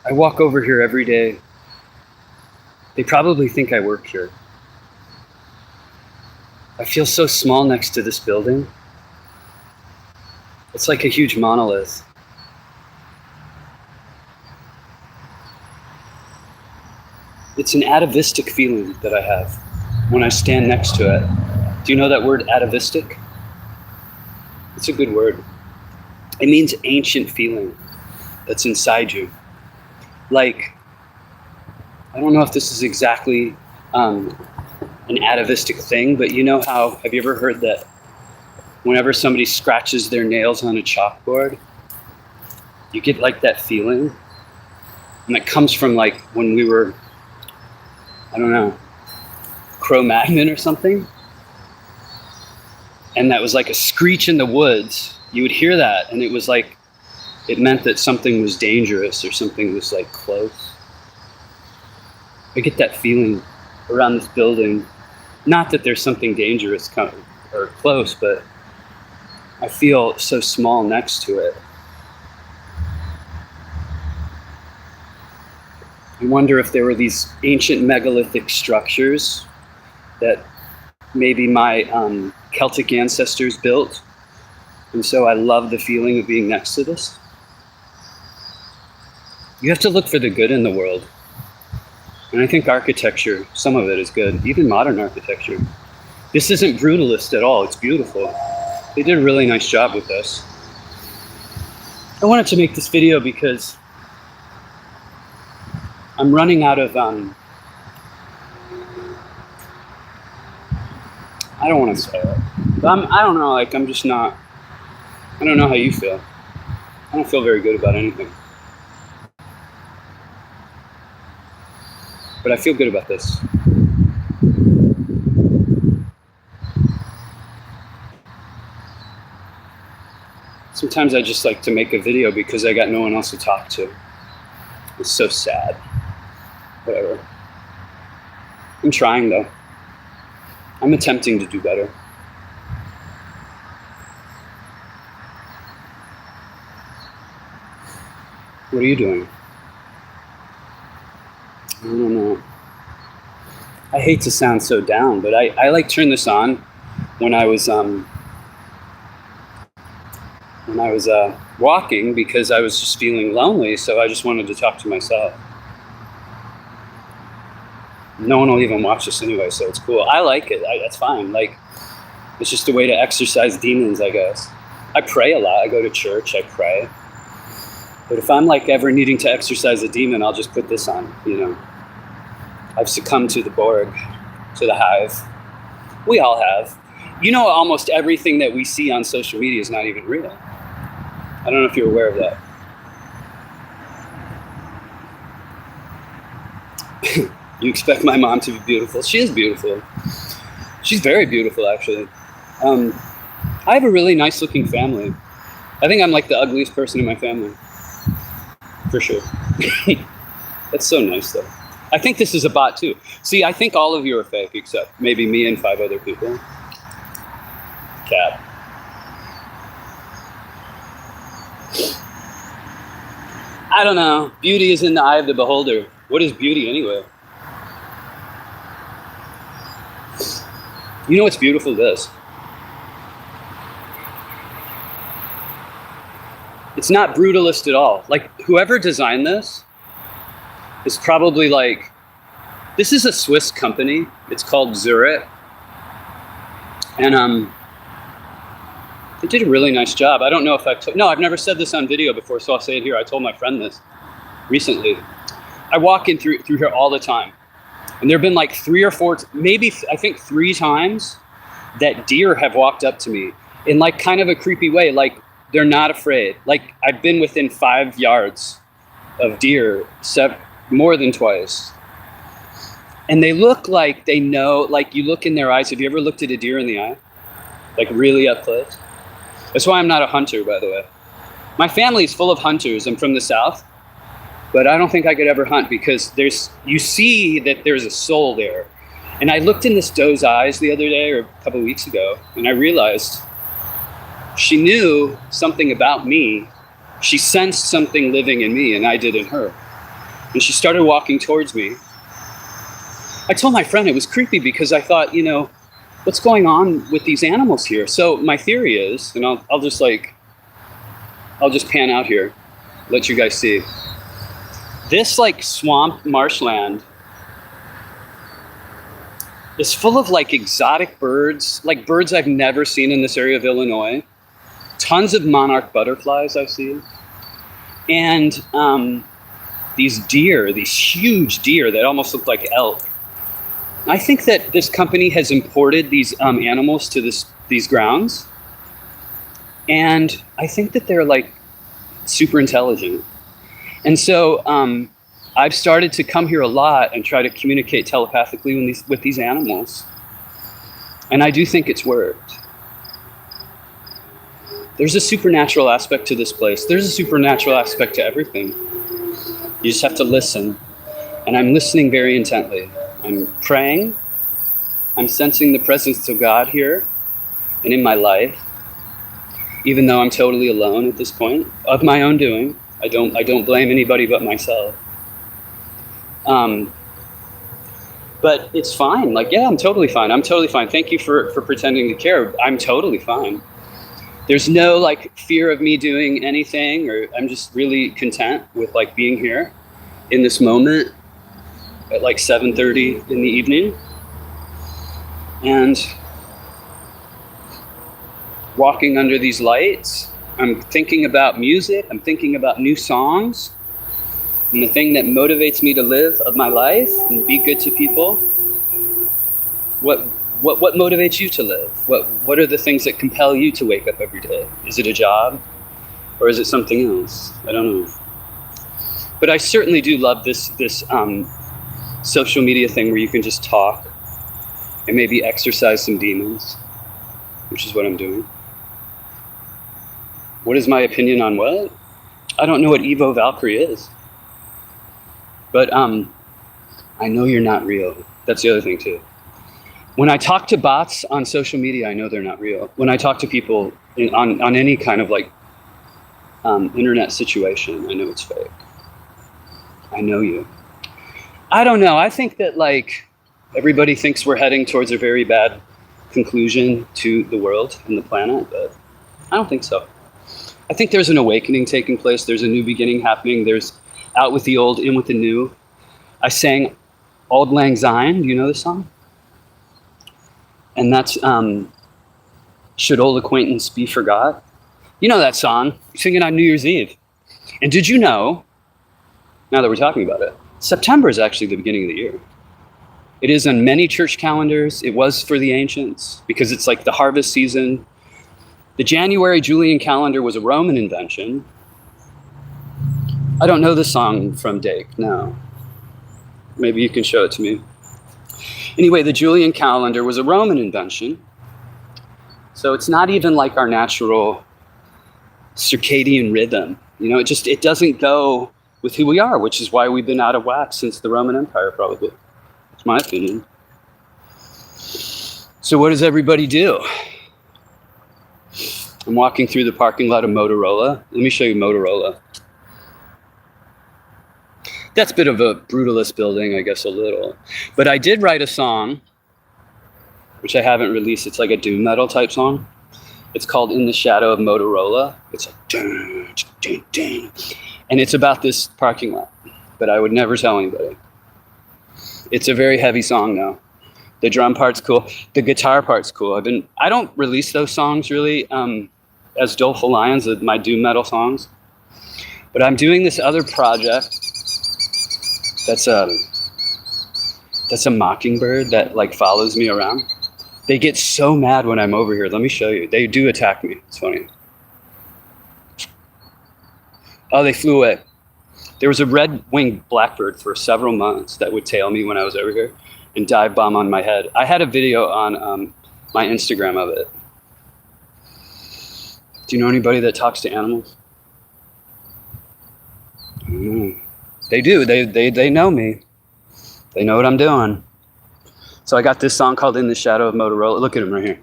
I walk over here every day. They probably think I work here. I feel so small next to this building. It's like a huge monolith. It's an atavistic feeling that I have when I stand next to it. Do you know that word, atavistic? It's a good word. It means ancient feeling that's inside you. Like, I don't know if this is exactly an atavistic thing, but you know how, have you ever heard that whenever somebody scratches their nails on a chalkboard, you get like that feeling? And that comes from like when we were, I don't know, Cro-Magnon or something. And that was like a screech in the woods. You would hear that, and it was like, it meant that something was dangerous or something was like close. I get that feeling around this building. Not that there's something dangerous or close, but I feel so small next to it. I wonder if there were these ancient megalithic structures that maybe my Celtic ancestors built. And so I love the feeling of being next to this. You have to look for the good in the world. And I think architecture, some of it is good, even modern architecture. This isn't brutalist at all, it's beautiful. They did a really nice job with this. I wanted to make this video because I'm running out of, I don't want to say it, but I don't know, like I'm just not, I don't know how you feel. I don't feel very good about anything. But I feel good about this. Sometimes I just like to make a video because I got no one else to talk to. It's so sad. Whatever. I'm trying though. I'm attempting to do better. What are you doing? I don't know. I hate to sound so down, but I like turn this on when I was walking because I was just feeling lonely, so I just wanted to talk to myself. No one will even watch this anyway, so it's cool. I like it. That's fine. Like, it's just a way to exercise demons, I guess. I pray a lot. I go to church. I pray. But if I'm like ever needing to exercise a demon, I'll just put this on, you know. I've succumbed to the Borg, to the hive. We all have. You know, almost everything that we see on social media is not even real. I don't know if you're aware of that. You expect my mom to be beautiful. She is beautiful. She's very beautiful, actually. I have a really nice looking family. I think I'm like the ugliest person in my family. For sure. That's so nice, though. I think this is a bot, too. See, I think all of you are fake, except maybe me and 5 other people. Cat. I don't know. Beauty is in the eye of the beholder. What is beauty, anyway? You know what's beautiful? This. It's not brutalist at all. Like, whoever designed this is probably like, this is a Swiss company. It's called Zurich. And they did a really nice job. I don't know if I've never said this on video before, so I'll say it here. I told my friend this recently. I walk in through here all the time. And there have been like 3 or 4, maybe I think 3 times that deer have walked up to me in like kind of a creepy way. Like, they're not afraid. Like, I've been within 5 yards of deer more than twice. And they look like they know, like you look in their eyes. Have you ever looked at a deer in the eye? Like really up close? That's why I'm not a hunter, by the way. My family is full of hunters. I'm from the South. But I don't think I could ever hunt because you see that there's a soul there. And I looked in this doe's eyes the other day or a couple of weeks ago, and I realized she knew something about me. She sensed something living in me, and I did in her. And she started walking towards me. I told my friend it was creepy because I thought, what's going on with these animals here? So my theory is, and I'll just pan out here, let you guys see. This like swamp marshland is full of like exotic birds, like birds I've never seen in this area of Illinois. Tons of monarch butterflies I see. And these deer, these huge deer that almost look like elk. I think that this company has imported these animals to these grounds. And I think that they're like super intelligent. And so I've started to come here a lot and try to communicate telepathically with these animals. And I do think it's worked. There's a supernatural aspect to this place. There's a supernatural aspect to everything. You just have to listen. And I'm listening very intently. I'm praying. I'm sensing the presence of God here and in my life, even though I'm totally alone at this point, of my own doing. I don't blame anybody but myself. But it's fine. Like, yeah, I'm totally fine. I'm totally fine. Thank you for pretending to care. I'm totally fine. There's no like fear of me doing anything, or I'm just really content with like being here in this moment at like 7:30 in the evening. And walking under these lights, I'm thinking about music, I'm thinking about new songs, and the thing that motivates me to live of my life and be good to people. What motivates you to live? What are the things that compel you to wake up every day? Is it a job? Or is it something else? I don't know. But I certainly do love this social media thing where you can just talk and maybe exercise some demons, which is what I'm doing. What is my opinion on what? I don't know what Evo Valkyrie is. But I know you're not real. That's the other thing too. When I talk to bots on social media, I know they're not real. When I talk to people on any kind of like internet situation, I know it's fake. I know you. I don't know. I think that like everybody thinks we're heading towards a very bad conclusion to the world and the planet, but I don't think so. I think there's an awakening taking place. There's a new beginning happening. There's out with the old, in with the new. I sang Auld Lang Syne. Do you know this song? And that's Should Old Acquaintance Be Forgot? You know that song. You sing it on New Year's Eve. And did you know, now that we're talking about it, September is actually the beginning of the year. It is on many church calendars. It was for the ancients because it's like the harvest season. The January Julian calendar was a Roman invention. I don't know the song from Dake, no. Maybe you can show it to me. Anyway, the Julian calendar was a Roman invention. So it's not even like our natural circadian rhythm. You know, it doesn't go with who we are, which is why we've been out of whack since the Roman Empire, probably. That's my opinion. So what does everybody do? I'm walking through the parking lot of Motorola. Let me show you Motorola. That's a bit of a brutalist building, I guess, a little. But I did write a song, which I haven't released. It's like a doom metal type song. It's called In the Shadow of Motorola. It's like, dun, dun, dun. And it's about this parking lot, but I would never tell anybody. It's a very heavy song though. The drum part's cool. The guitar part's cool. I don't release those songs really as Doleful Lions, my doom metal songs. But I'm doing this other project that's a mockingbird that like follows me around. They get so mad when I'm over here. Let me show you. They do attack me. It's funny. Oh, they flew away. There was a red-winged blackbird for several months that would tail me when I was over here and dive bomb on my head. I had a video on my Instagram of it. Do you know anybody that talks to animals? They do. They know me. They know what I'm doing. So I got this song called In the Shadow of Motorola. Look at him right here.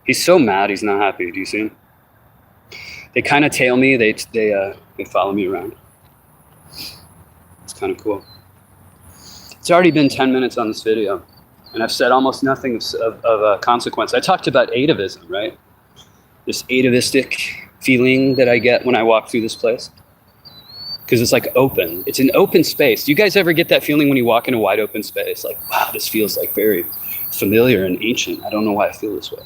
He's so mad. He's not happy. Do you see him? They kind of tail me. They follow me around. kind of cool. It's already been 10 minutes on this video, and I've said almost nothing of consequence. I talked about atavism, right? This atavistic feeling that I get when I walk through this place. Because it's like open. It's an open space. Do you guys ever get that feeling when you walk in a wide open space? Like, wow, this feels like very familiar and ancient. I don't know why I feel this way.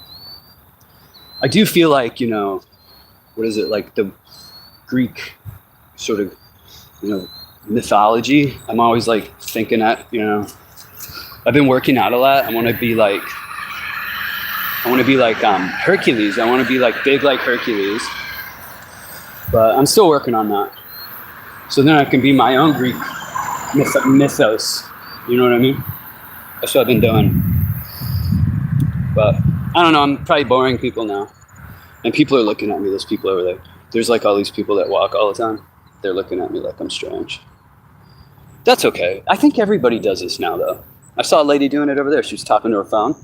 I do feel like, you know, what is it? Like the Greek sort of, you know, mythology. I'm always like thinking that, you know, I've been working out a lot. I want to be like Hercules. I want to be like big like Hercules. But I'm still working on that. So then I can be my own Greek mythos. You know what I mean? That's what I've been doing. But I don't know, I'm probably boring people now. And people are looking at me, those people over there. There's like all these people that walk all the time. They're looking at me like I'm strange. That's okay. I think everybody does this now though. I saw a lady doing it over there. She was talking to her phone.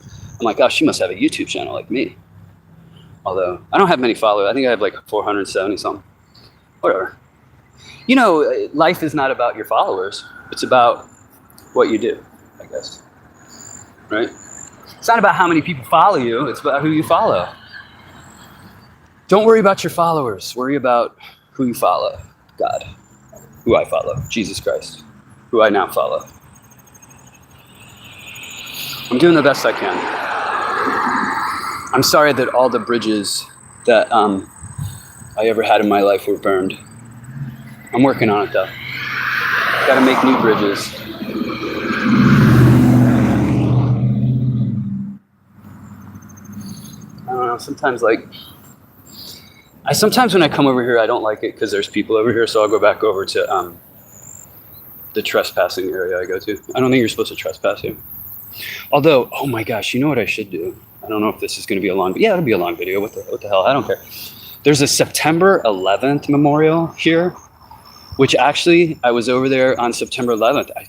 I'm like, oh, she must have a YouTube channel like me. Although I don't have many followers. I think I have like 470 something. Whatever. You know, life is not about your followers. It's about what you do, I guess. Right? It's not about how many people follow you. It's about who you follow. Don't worry about your followers. Worry about who you follow. God. Who I follow. Jesus Christ. Who I now follow. I'm doing the best I can. I'm sorry that all the bridges that I ever had in my life were burned. I'm working on it though. Gotta make new bridges. I don't know, sometimes when I come over here, I don't like it because there's people over here, so I'll go back over to the trespassing area I go to. I don't think you're supposed to trespass here. Although, oh my gosh, you know what I should do? I don't know if this is gonna be a long, yeah, it'll be a long video, what the hell, I don't care. There's a September 11th memorial here. Which actually, I was over there on September 11th. I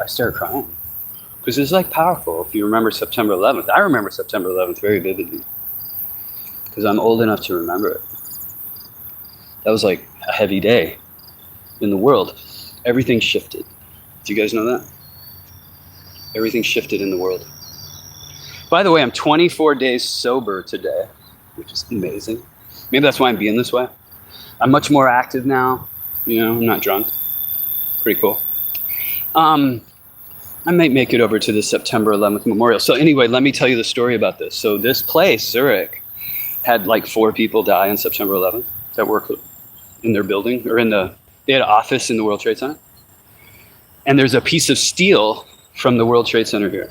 started crying. Because it's like powerful if you remember September 11th. I remember September 11th very vividly. Because I'm old enough to remember it. That was like a heavy day in the world. Everything shifted. Do you guys know that? Everything shifted in the world. By the way, I'm 24 days sober today, which is amazing. Maybe that's why I'm being this way. I'm much more active now. You know, I'm not drunk. Pretty cool. I might make it over to the September 11th memorial. So anyway, let me tell you the story about this. So this place, Zurich, had like 4 people die on September 11th that worked in their building, or they had an office in the World Trade Center. And there's a piece of steel from the World Trade Center here.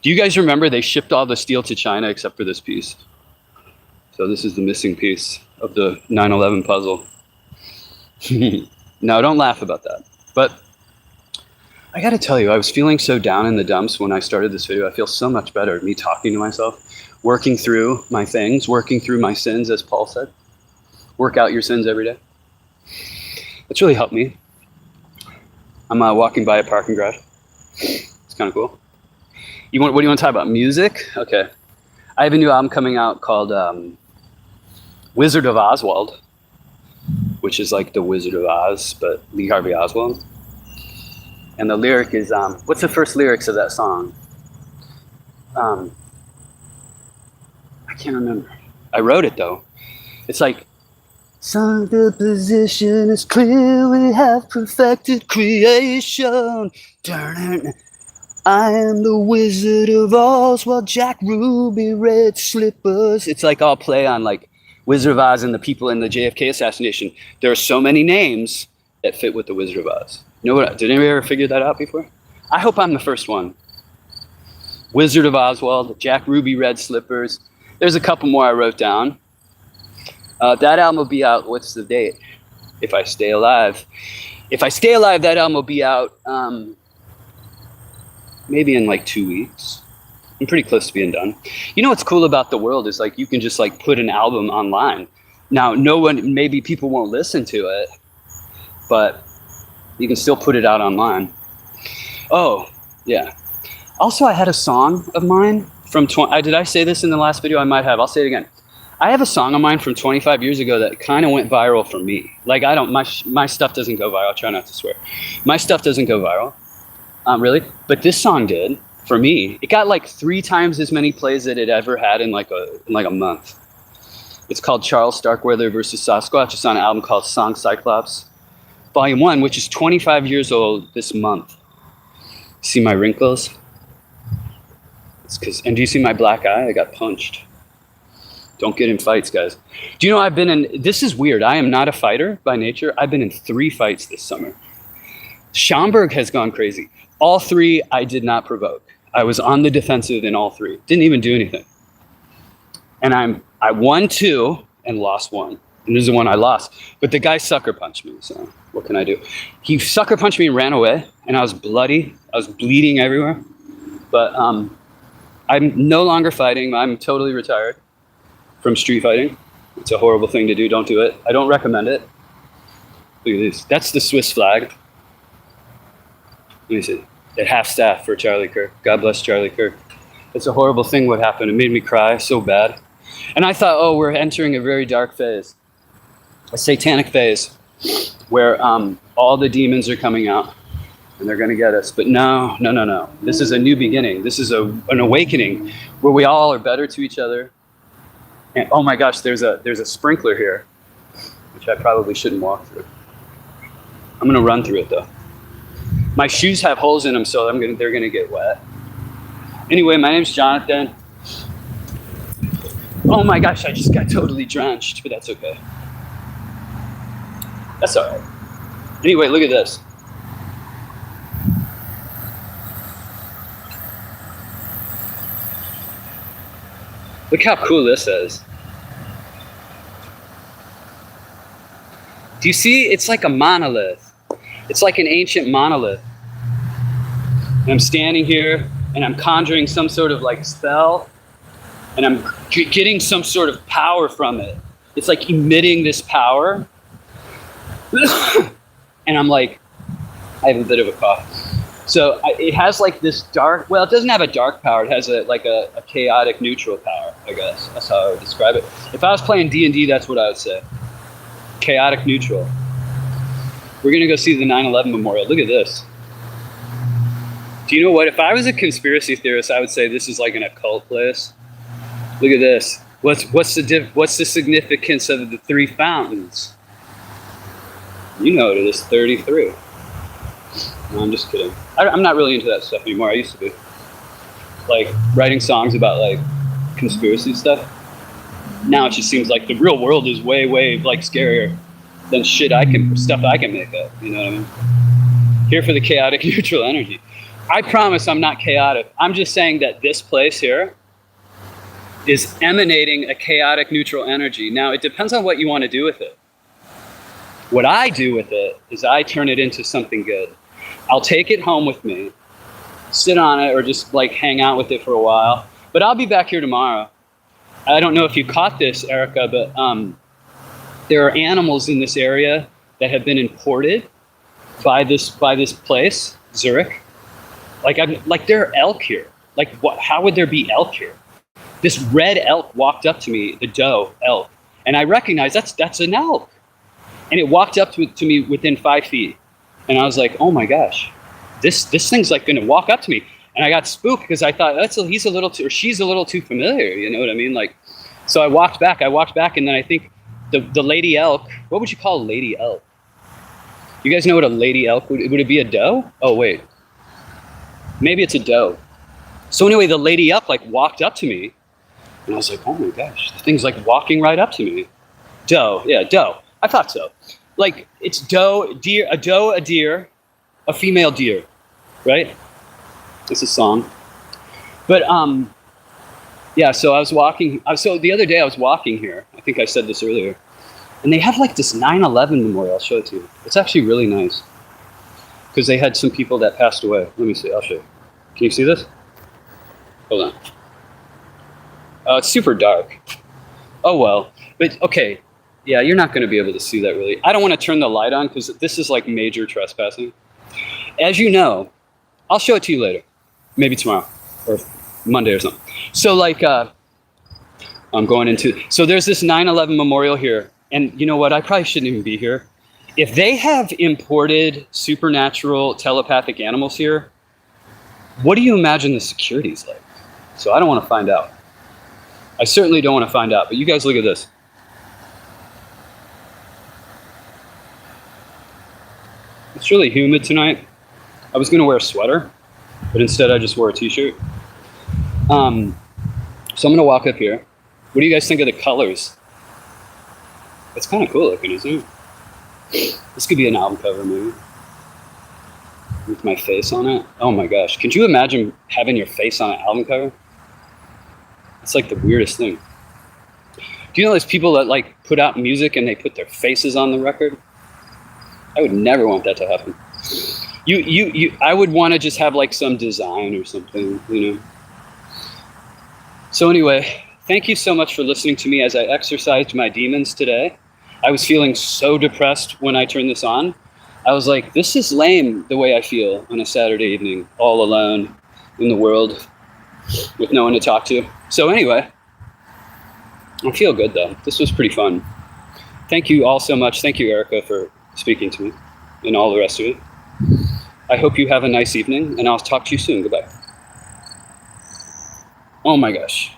Do you guys remember they shipped all the steel to China except for this piece? So this is the missing piece of the 9/11 puzzle. No, don't laugh about that. But I gotta tell you, I was feeling so down in the dumps when I started this video. I feel so much better, me talking to myself, working through my things, working through my sins, as Paul said. Work out your sins every day. It's really helped me. I'm walking by a parking garage. It's kind of cool. What do you want to talk about? Music? Okay. I have a new album coming out called Wizard of Oswald, which is like the Wizard of Oz, but Lee Harvey Oswald. And the lyric is, what's the first lyrics of that song? I can't remember. I wrote it though. It's like, sun, the position is clear, we have perfected creation. I am the Wizard of Oswald, Jack Ruby, red slippers. It's like all play on like Wizard of Oz and the people in the JFK assassination. There are so many names that fit with the Wizard of Oz. You know what? Did anybody ever figure that out before? I hope I'm the first one. Wizard of Oswald, Jack Ruby, red slippers. There's a couple more I wrote down. That album will be out. What's the date? If I stay alive. If I stay alive, that album will be out maybe in like 2 weeks. I'm pretty close to being done. You know what's cool about the world is like you can just like put an album online. Now, maybe people won't listen to it, but you can still put it out online. Oh, yeah. Also, I had a song of mine from did I say this in the last video? I might have. I'll say it again. I have a song of mine from 25 years ago that kind of went viral for me. Like, I don't, my stuff doesn't go viral. I try not to swear. My stuff doesn't go viral, really. But this song did for me. It got like 3 times as many plays that it ever had in like a month. It's called Charles Starkweather versus Sasquatch. It's on an album called Song Cyclops, Volume 1, which is 25 years old this month. See my wrinkles? It's and do you see my black eye? I got punched. Don't get in fights, guys. Do you know I've been in, this is weird. I am not a fighter by nature. I've been in 3 fights this summer. Schaumburg has gone crazy. All 3 I did not provoke. I was on the defensive in all 3. Didn't even do anything. And I won 2 and lost 1. And this is the one I lost. But the guy sucker punched me, so what can I do? He sucker punched me and ran away, and I was bloody. I was bleeding everywhere. But I'm no longer fighting. I'm totally retired from street fighting. It's a horrible thing to do. Don't do it. I don't recommend it. Look at this. That's the Swiss flag. Let me see. At half staff for Charlie Kirk. God bless Charlie Kirk. It's a horrible thing what happened. It made me cry so bad. And I thought, oh, we're entering a very dark phase. A satanic phase where all the demons are coming out and they're going to get us. But no. This is a new beginning. This is an awakening where we all are better to each other. And oh my gosh, there's a sprinkler here, which I probably shouldn't walk through. I'm gonna run through it though. My shoes have holes in them, so they're gonna get wet. Anyway, my name's Jonathan. Oh my gosh, I just got totally drenched, but that's okay. That's all right. Anyway, look at this. Look how cool this is. Do you see? It's like a monolith. It's like an ancient monolith. And I'm standing here and I'm conjuring some sort of like spell and I'm getting some sort of power from it. It's like emitting this power. And I'm like, I have a bit of a cough. So it has like this dark, well, it doesn't have a dark power. It has a chaotic neutral power, I guess. That's how I would describe it. If I was playing D&D, that's what I would say. Chaotic neutral. We're going to go see the 9/11 memorial. Look at this. Do you know what? If I was a conspiracy theorist, I would say this is like an occult place. Look at this. What's the significance of the 3 fountains? You know it is 33. No, I'm just kidding. I'm not really into that stuff anymore. I used to be. Like, writing songs about, like, conspiracy stuff. Now it just seems like the real world is way, like, scarier than stuff I can make up. You know what I mean? Here for the chaotic neutral energy. I promise I'm not chaotic. I'm just saying that this place here is emanating a chaotic neutral energy. Now, it depends on what you want to do with it. What I do with it is I turn it into something good. I'll take it home with me, sit on it, or just like hang out with it for a while. But I'll be back here tomorrow. I don't know if you caught this, Erica, but there are animals in this area that have been imported by this place, Zurich. Like there are elk here. Like what? How would there be elk here? This red elk walked up to me, the doe elk, and I recognized that's an elk. And it walked up to me within 5 feet. And I was like, oh my gosh, this thing's like gonna walk up to me. And I got spooked because I thought she's a little too familiar, you know what I mean? Like, so I walked back and then I think the lady elk, what would you call a lady elk? You guys know what a lady elk would it be a doe? Oh wait, maybe it's a doe. So anyway, the lady elk like walked up to me and I was like, oh my gosh, the thing's like walking right up to me. Doe, yeah, doe. I thought so. Like it's doe, deer, a deer, a female deer, right? It's a song. But yeah, so I was walking. So the other day I was walking here. I think I said this earlier. And they have like this 9/11 memorial. I'll show it to you. It's actually really nice. Because they had some people that passed away. Let me see, I'll show you. Can you see this? Hold on. It's super dark. Oh well. But okay. Yeah, you're not going to be able to see that really. I don't want to turn the light on because this is like major trespassing. As you know, I'll show it to you later. Maybe tomorrow or Monday or something. So like, I'm going into, so there's this 9/11 memorial here. And you know what? I probably shouldn't even be here. If they have imported supernatural telepathic animals here, what do you imagine the security's like? So I don't want to find out. I certainly don't want to find out, but you guys look at this. It's really humid tonight. I was going to wear a sweater, but instead I just wore a t-shirt. So I'm going to walk up here. What do you guys think of the colors? It's kind of cool looking, isn't it? This could be an album cover maybe. With my face on it. Oh my gosh. Could you imagine having your face on an album cover? It's like the weirdest thing. Do you know there's people that like put out music and they put their faces on the record? I would never want that to happen. I would want to just have like some design or something, you know. So anyway, thank you so much for listening to me as I exercised my demons today. I was feeling so depressed when I turned this on. I was like, this is lame the way I feel on a Saturday evening, all alone in the world with no one to talk to. So anyway, I feel good though. This was pretty fun. Thank you all so much. Thank you, Erica, for speaking to me and all the rest of it. I hope you have a nice evening and I'll talk to you soon. Goodbye. Oh my gosh.